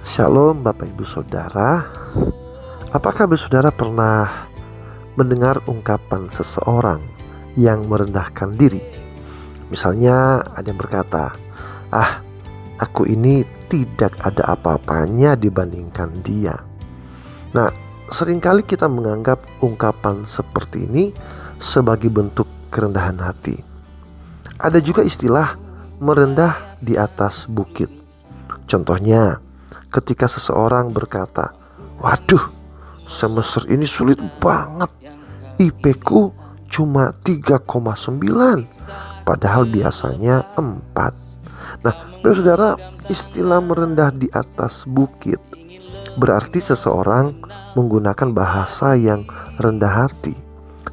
Shalom Bapak Ibu Saudara. Apakah Saudara pernah mendengar ungkapan seseorang yang merendahkan diri? Misalnya ada yang berkata, aku ini tidak ada apa-apanya dibandingkan dia. Nah, seringkali kita menganggap ungkapan seperti ini sebagai bentuk kerendahan hati. Ada juga istilah merendah di atas bukit. Contohnya, ketika seseorang berkata, "Waduh, semester ini sulit banget. IP ku cuma 3,9, padahal biasanya 4." Nah, saudara, istilah merendah di atas bukit berarti seseorang menggunakan bahasa yang rendah hati,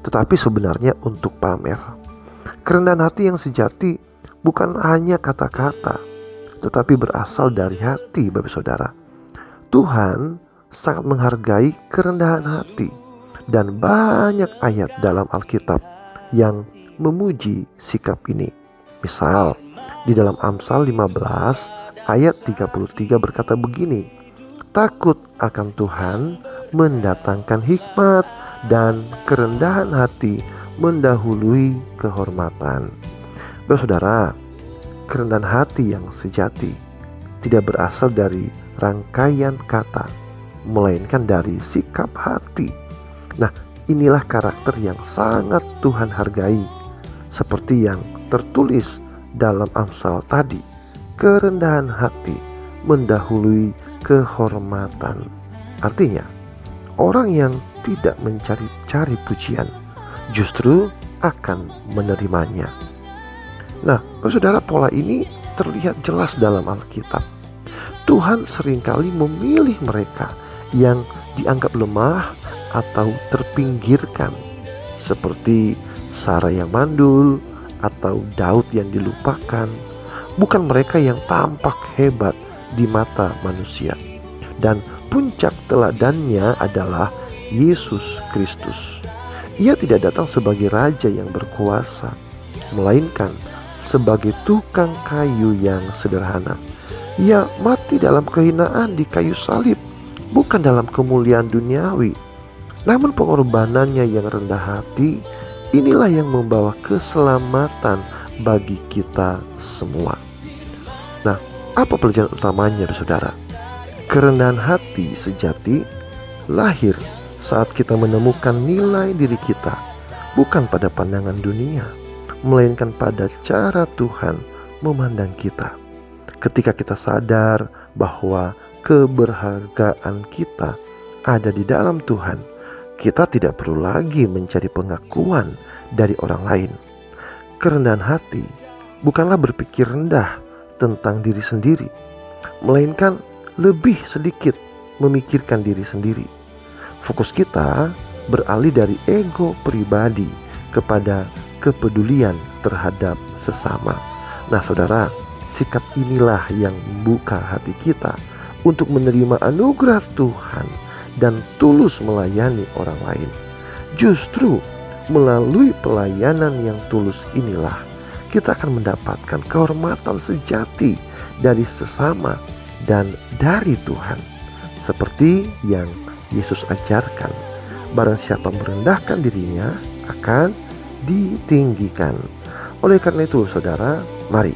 tetapi sebenarnya untuk pamer. Kerendahan hati yang sejati bukan hanya kata-kata, tetapi berasal dari hati, Bapak Saudara. Tuhan sangat menghargai kerendahan hati, dan banyak ayat dalam Alkitab yang memuji sikap ini. Misal, di dalam Amsal 15 ayat 33 berkata begini, "Takut akan Tuhan mendatangkan hikmat, dan kerendahan hati mendahului kehormatan." Bapak Saudara, kerendahan hati yang sejati tidak berasal dari rangkaian kata, melainkan dari sikap hati. Nah, inilah karakter yang sangat Tuhan hargai, seperti yang tertulis dalam Amsal tadi. Kerendahan hati mendahului kehormatan. Artinya, orang yang tidak mencari-cari pujian justru akan menerimanya. Nah, saudara, pola ini terlihat jelas dalam Alkitab. Tuhan seringkali memilih mereka yang dianggap lemah atau terpinggirkan, seperti Sarah yang mandul atau Daud yang dilupakan, bukan mereka yang tampak hebat di mata manusia. Dan puncak teladannya adalah Yesus Kristus. Ia tidak datang sebagai raja yang berkuasa, melainkan sebagai tukang kayu yang sederhana. Ia mati dalam kehinaan di kayu salib, bukan dalam kemuliaan duniawi. Namun pengorbanannya yang rendah hati, inilah yang membawa keselamatan bagi kita semua. Nah, apa pelajaran utamanya, saudara? Kerendahan hati sejati lahir saat kita menemukan nilai diri kita bukan pada pandangan dunia, melainkan pada cara Tuhan memandang kita. Ketika kita sadar bahwa keberhargaan kita ada di dalam Tuhan, kita tidak perlu lagi mencari pengakuan dari orang lain. Kerendahan hati bukanlah berpikir rendah tentang diri sendiri, melainkan lebih sedikit memikirkan diri sendiri. Fokus kita beralih dari ego pribadi kepada kepedulian terhadap sesama. Nah, saudara, sikap inilah yang membuka hati kita untuk menerima anugerah Tuhan dan tulus melayani orang lain. Justru melalui pelayanan yang tulus inilah kita akan mendapatkan kehormatan sejati dari sesama dan dari Tuhan. Seperti yang Yesus ajarkan, barang siapa merendahkan dirinya akan ditinggikan. Oleh karena itu, saudara, mari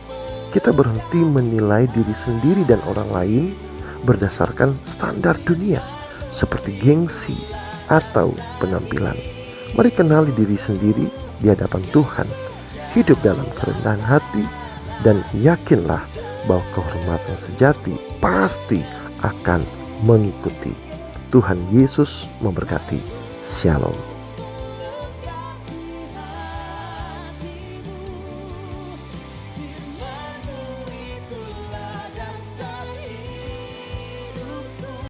kita berhenti menilai diri sendiri dan orang lain berdasarkan standar dunia seperti gengsi atau penampilan. Mari kenali diri sendiri di hadapan Tuhan, hidup dalam kerendahan hati, dan yakinlah bahwa kehormatan sejati pasti akan mengikuti. Tuhan Yesus memberkati. Shalom.